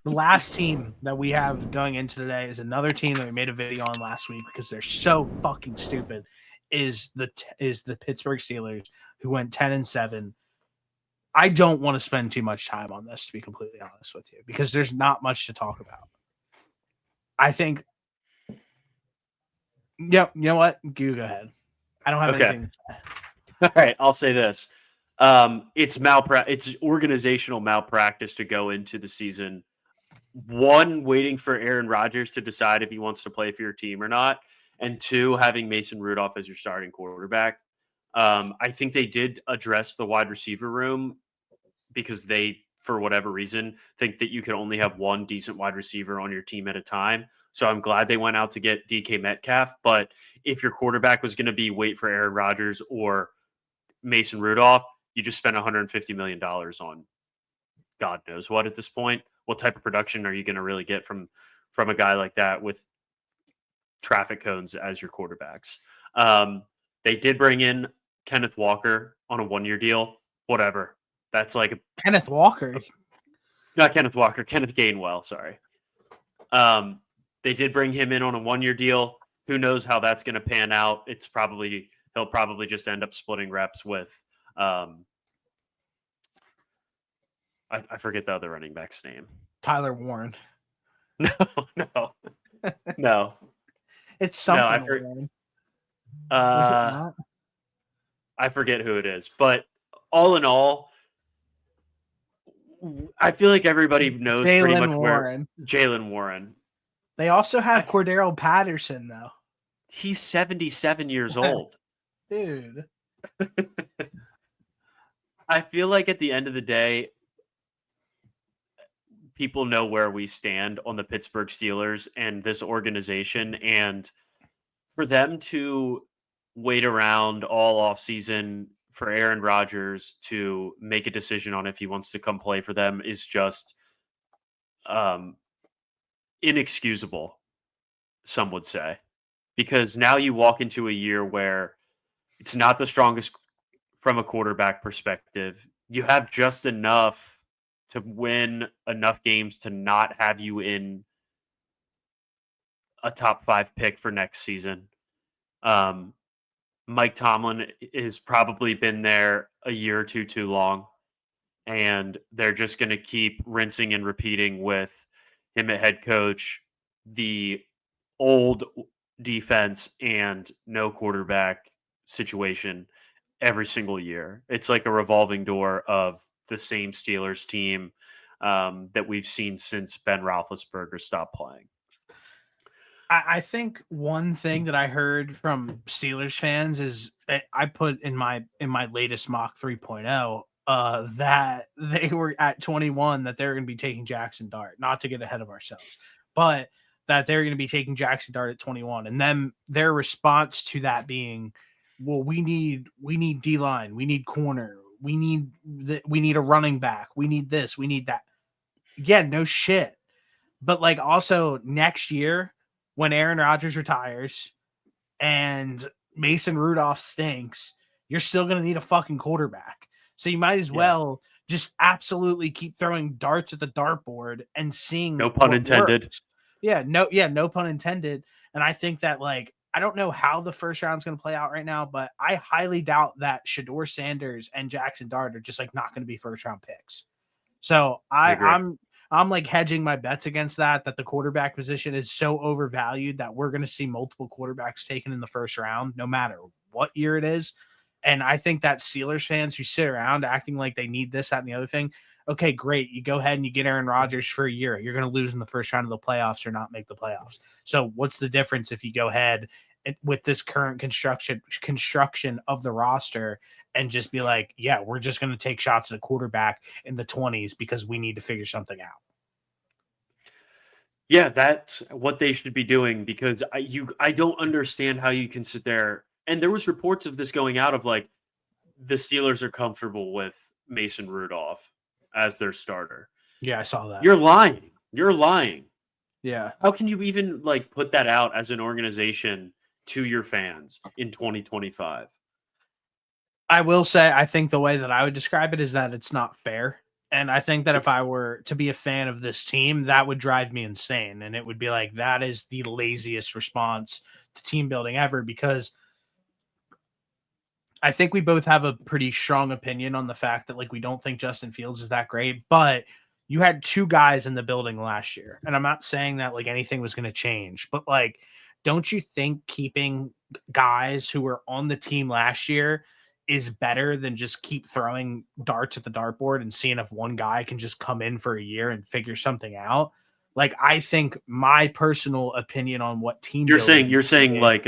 The last team that we have going into today is another team that we made a video on last week because they're so fucking stupid. Is the Pittsburgh Steelers, who went 10-7. I don't want to spend too much time on this, to be completely honest with you, because there's not much to talk about. I think. Yep. You know what? Go ahead. I don't have anything to say. All right, I'll say this. It's organizational malpractice to go into the season. One, waiting for Aaron Rodgers to decide if he wants to play for your team or not. And two, having Mason Rudolph as your starting quarterback. I think they did address the wide receiver room because they, for whatever reason, think that you can only have one decent wide receiver on your team at a time. So I'm glad they went out to get DK Metcalf. But if your quarterback was going to be wait for Aaron Rodgers or Mason Rudolph, you just spent $150 million on God knows what at this point. What type of production are you going to really get from a guy like that with traffic cones as your quarterbacks? They did bring in Kenneth Walker on a 1-year deal. Whatever. That's like Kenneth Walker. Not Kenneth Walker, Kenneth Gainwell, sorry. They did bring him in on a 1-year deal. Who knows how that's going to pan out? He'll probably just end up splitting reps with I forget the other running back's name. Tyler Warren. No. It's something. I forget who it is, but all in all, I feel like everybody knows pretty much where Jalen Warren. They also have Cordero Patterson, though. He's 77 years old. Dude. I feel like at the end of the day, people know where we stand on the Pittsburgh Steelers and this organization. And for them to wait around all offseason for Aaron Rodgers to make a decision on if he wants to come play for them is just inexcusable, some would say. Because now you walk into a year where it's not the strongest from a quarterback perspective. You have just enough to win enough games to not have you in a top 5 pick for next season. Mike Tomlin has probably been there a year or two too long, and they're just going to keep rinsing and repeating with him at head coach, the old defense and no quarterback situation every single year. It's like a revolving door of the same Steelers team that we've seen since Ben Roethlisberger stopped playing. I think one thing that I heard from Steelers fans is I put in my latest mock 3.0 that they were at 21 that they're going to be taking Jackson Dart, not to get ahead of ourselves, but that they're going to be taking Jackson Dart at 21, and then their response to that being, well, we need D-line, we need corner, we need a running back, we need this, we need that. Yeah, no shit. But like also next year when Aaron Rodgers retires and Mason Rudolph stinks, you're still going to need a fucking quarterback. So you might as well just absolutely keep throwing darts at the dartboard and seeing. No pun intended. Works. No pun intended. And I think that, like, I don't know how the first round's going to play out right now, but I highly doubt that Shedeur Sanders and Jackson Dart are just like not going to be first round picks. So I'm like hedging my bets against that the quarterback position is so overvalued that we're going to see multiple quarterbacks taken in the first round, no matter what year it is. And I think that Steelers fans who sit around acting like they need this, that, and the other thing, okay, great. You go ahead and you get Aaron Rodgers for a year. You're going to lose in the first round of the playoffs or not make the playoffs. So what's the difference if you go ahead with this current construction of the roster and just be like, yeah, we're just going to take shots at a quarterback in the 20s because we need to figure something out. Yeah, that's what they should be doing, because I don't understand how you can sit there. And there was reports of this going out of like the Steelers are comfortable with Mason Rudolph as their starter. Yeah, I saw that. You're lying. Yeah. How can you even like put that out as an organization to your fans in 2025? I will say, I think the way that I would describe it is that it's not fair And I think that if It's I were to be a fan of this team, that would drive me insane. And it would be like, that is the laziest response to team building ever, because I think we both have a pretty strong opinion on the fact that like we don't think Justin Fields is that great, but you had two guys in the building last year. And I'm not saying that like anything was going to change, but like don't you think keeping guys who were on the team last year is better than just keep throwing darts at the dartboard and seeing if one guy can just come in for a year and figure something out? Like I think my personal opinion on what team building you're saying is, like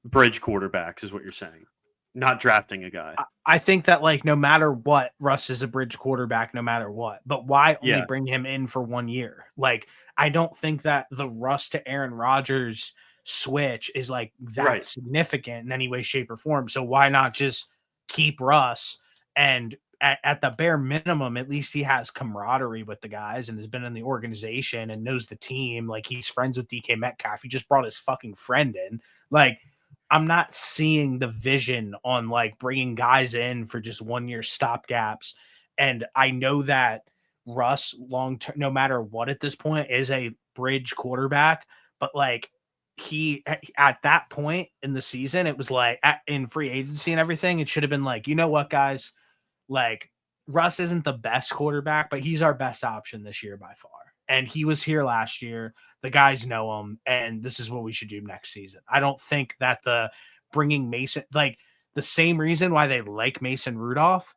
bridge quarterbacks is what you're saying, not drafting a guy. I think that like no matter what, Russ is a bridge quarterback no matter what. But why only Yeah, bring him in for 1 year? Like I don't think that the Russ to Aaron Rodgers switch is like that right. significant in any way, shape, or form. So why not just keep Russ, and at the bare minimum, at least he has camaraderie with the guys and has been in the organization and knows the team. Like he's friends with DK Metcalf. He just brought his fucking friend in. Like I'm not seeing the vision on like bringing guys in for just 1 year stopgaps. And I know that Russ long term, no matter what at this point, is a bridge quarterback. But like he at that point in the season, it was like in free agency and everything, it should have been like, you know what, guys, like Russ isn't the best quarterback, but he's our best option this year by far. And he was here last year. The guys know him, and this is what we should do next season. I don't think that the bringing Mason, like the same reason why they like Mason Rudolph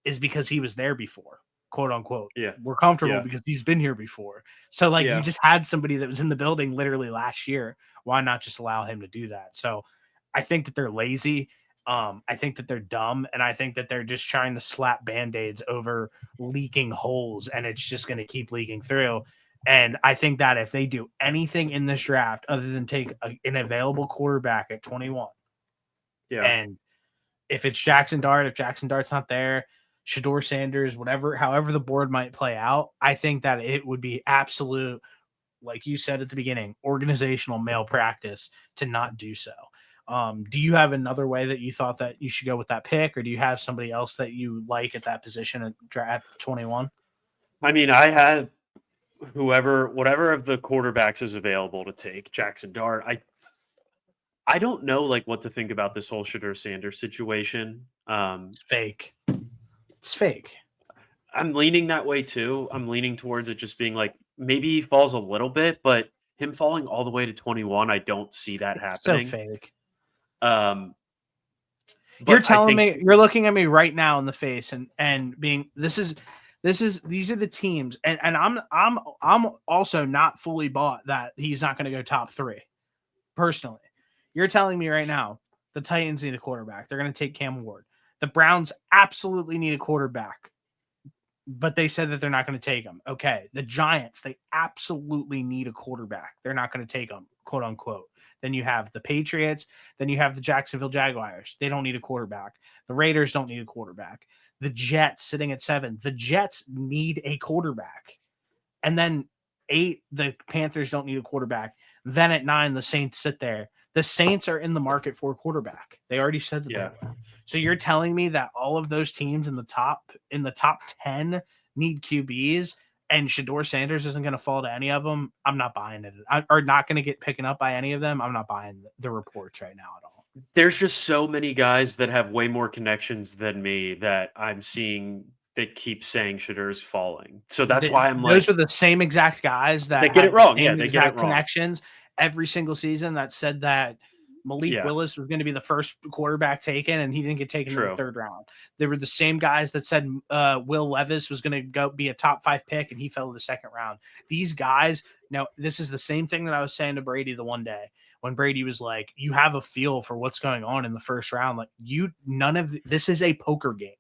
is because he was there before, quote unquote. Yeah, We're comfortable yeah, because he's been here before. So like you yeah. just had somebody that was in the building literally last year. Why not just allow him to do that? So I think that they're lazy. I think that they're dumb, and I think that they're just trying to slap band-aids over leaking holes, and it's just going to keep leaking through. And I think that if they do anything in this draft other than take an available quarterback at 21, Yeah. and if it's Jackson Dart, if Jackson Dart's not there, Shador Sanders, whatever, however the board might play out, I think that it would be absolute, like you said at the beginning, organizational malpractice to not do so. Do you have another way that you thought that you should go with that pick, or do you have somebody else that you like at that position at 21? I mean, I have whatever of the quarterbacks is available to take Jackson Dart. I don't know like what to think about this whole Shador Sanders situation. It's fake. It's fake. I'm leaning that way too. I'm leaning towards it just being like maybe he falls a little bit, but him falling all the way to 21, I don't see that It's so happening. fake. Um, You're but I telling think me, you're looking at me right now in the face and being, these are the teams, and I'm also not fully bought that he's not going to go top 3 personally. You're telling me right now the Titans need a quarterback. They're going to take Cam Ward. The Browns absolutely need a quarterback, but they said that they're not going to take him. Okay. The Giants, they absolutely need a quarterback. They're not going to take him, quote unquote. Then you have the Patriots. Then you have the Jacksonville Jaguars. They don't need a quarterback. The Raiders don't need a quarterback. The Jets sitting at 7. The Jets need a quarterback. And then 8, the Panthers don't need a quarterback. Then at 9, the Saints sit there. The Saints are in the market for a quarterback. They already said that yeah. they were. So you're telling me that all of those teams in the top 10 need QBs, and Shador Sanders isn't going to fall to any of them? I'm not buying it. Or not going to get picking up by any of them. I'm not buying the reports right now at all. There's just so many guys that have way more connections than me that I'm seeing that keep saying Shadur's falling. So that's why I'm Those like, are the same exact guys they that get it had the wrong. Yeah, same they get it exact wrong. connections every single season that said that Malik Yeah, Willis was going to be the first quarterback taken, and he didn't get taken in the true. 3rd round. They were the same guys that said Will Levis was going to go be a top 5 pick, and he fell to the 2nd round. These guys, now this is the same thing that I was saying to Brady the one day when Brady was like, "You have a feel for what's going on in the 1st round. Like none of this is a poker game.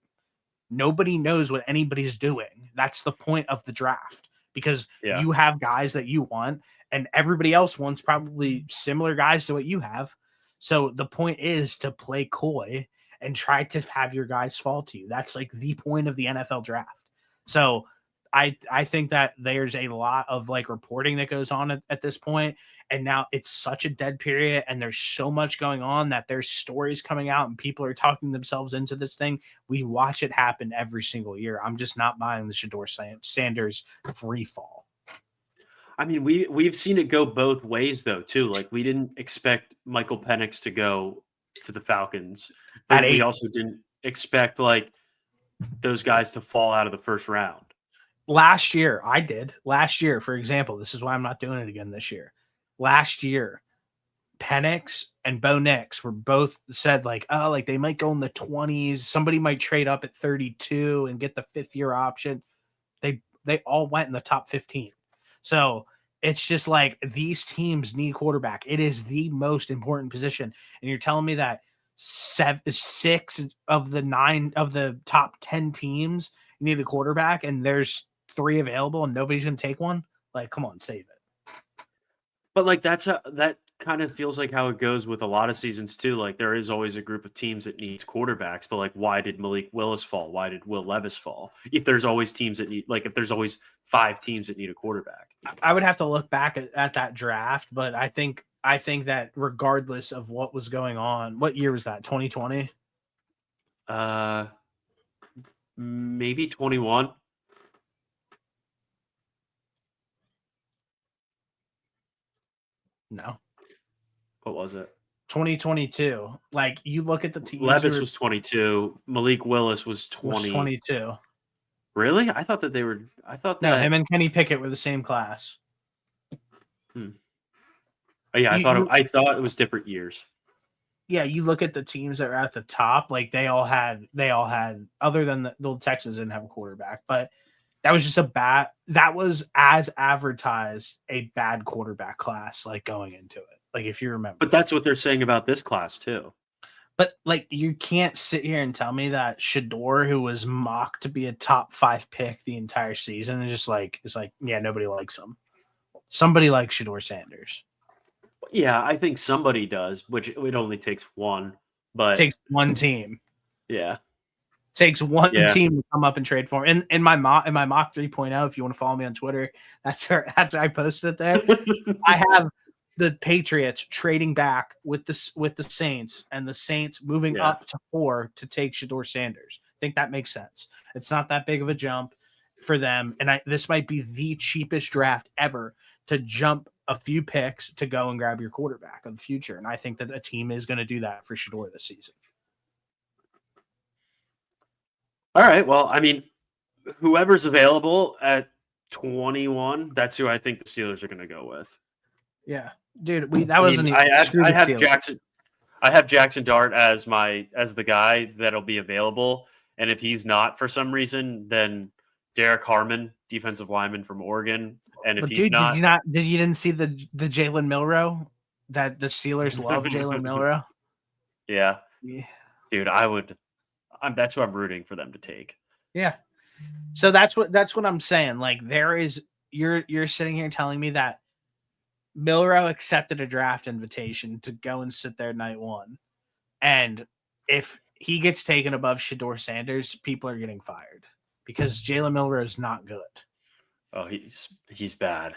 Nobody knows what anybody's doing. That's the point of the draft, because Yeah. you have guys that you want, and everybody else wants probably similar guys to what you have. So the point is to play coy and try to have your guys fall to you. That's like the point of the NFL draft. So I think that there's a lot of like reporting that goes on at this point, and now it's such a dead period, and there's so much going on that there's stories coming out, and people are talking themselves into this thing. We watch it happen every single year. I'm just not buying the Shador Sanders free fall. I mean, we've seen it go both ways though too. Like we didn't expect Michael Penix to go to the Falcons, At but we 8, also didn't expect like those guys to fall out of the first round. last year, I did. Last year, for example, this is why I'm not doing it again this year. Last year, Penix and Bo Nix were both said like, oh, like they might go in the 20s. Somebody might trade up at 32 and get the 5th-year option. They all went in the top 15. So it's just like these teams need quarterback. It is the most important position. And you're telling me that 6 of the 9 of the top 10 teams need a quarterback, and there's 3 available, and nobody's going to take one? Like, come on, save it. But like that kind of feels like how it goes with a lot of seasons too. Like there is always a group of teams that needs quarterbacks, but like why did Malik Willis fall? Why did Will Levis fall? If there's always teams that need, like if there's always 5 teams that need a quarterback. I would have to look back at that draft, but I think that regardless of what was going on, what year was that? 2020? Maybe 21. No. What was it? 2022. Like you look at the teams. Levis was 22. Malik Willis was 20. 22. Really? I thought that they were. I thought No, that. him and Kenny Pickett were the same class. Oh, yeah, I thought it was different years. Yeah, you look at the teams that are at the top, like they all had other than the Texans didn't have a quarterback, but that was just that was as advertised a bad quarterback class, like going into it. Like if you remember. But that's what they're saying about this class too. But like you can't sit here and tell me that Shador, who was mocked to be a top 5 pick the entire season, and just like it's like, yeah, nobody likes him. Somebody likes Shador Sanders. Yeah, I think somebody does, which it only takes one. But It takes one team. Yeah. Takes one team to come up and trade for him. In my mock 3.0, if you want to follow me on Twitter, that's I posted it there. I have the Patriots trading back with the Saints, and the Saints moving up to 4 to take Shador Sanders. I think that makes sense. It's not that big of a jump for them, and this might be the cheapest draft ever to jump a few picks to go and grab your quarterback of the future. And I think that a team is going to do that for Shador this season. All right. Well, I mean, whoever's available at 21, that's who I think the Steelers are going to go with. Yeah, dude. I have Jackson Dart as the guy that'll be available, and if he's not for some reason, then Derek Harmon, defensive lineman from Oregon, and if he's not, you didn't see the Jalen Milroe that the Steelers love Jalen Milroe? Yeah, dude, that's what I'm rooting for them to take. Yeah, so that's what I'm saying. Like you're sitting here telling me that Milroe accepted a draft invitation to go and sit there night 1. And if he gets taken above Shador Sanders, people are getting fired because Jalen Milroe is not good. Oh, he's bad.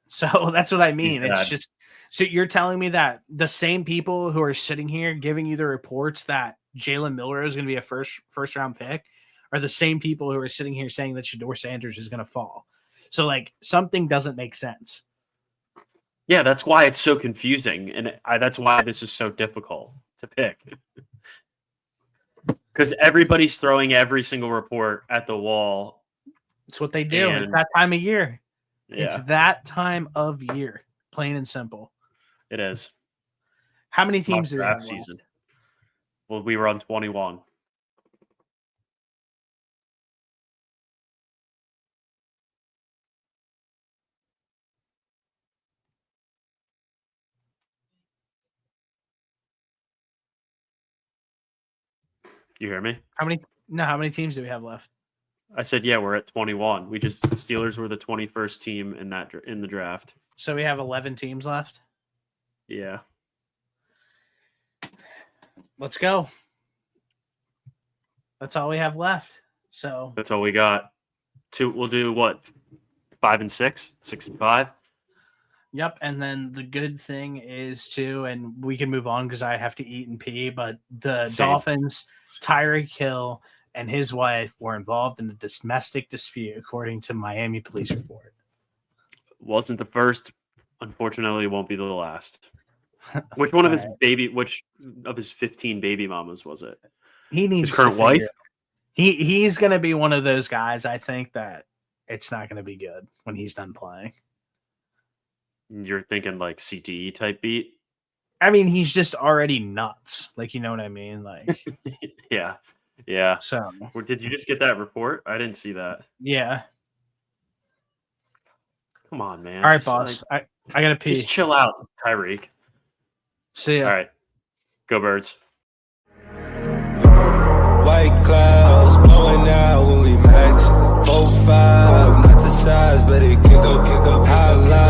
So that's what I mean. It's just, so you're telling me that the same people who are sitting here giving you the reports that Jalen Milroe is going to be a first round pick are the same people who are sitting here saying that Shador Sanders is going to fall. So like something doesn't make sense. Yeah, that's why it's so confusing, and that's why this is so difficult to pick. Because everybody's throwing every single report at the wall. It's what they do. It's that time of year. Yeah. It's that time of year, plain and simple. It is. How many teams do we have season? Well, we were on 21. You hear me? How many teams do we have left? I said, yeah, we're at 21. Steelers were the 21st team in the draft. So we have 11 teams left? Yeah. Let's go. That's all we have left. So that's all we got. We'll do what? 5 and 6, 6 and 5. Yep, and then the good thing is too, and we can move on because I have to eat and pee. But the Same. Dolphins, Tyreek Hill and his wife were involved in a domestic dispute, according to Miami police report. Wasn't the first. Unfortunately, it won't be the last. Which one of his which of his 15 baby mamas was it? He needs his current to wife. He's going to be one of those guys. I think that it's not going to be good when he's done playing. You're thinking like CTE type beat. I mean, he's just already nuts. Like, you know what I mean? Like, yeah. So, did you just get that report? I didn't see that. Yeah. Come on, man. All right, boss. I gotta pee. Just chill out, Tyreek. See ya. All right. Go Birds. White clouds blowing out when we max 4-5, not the size, but it kick up high line.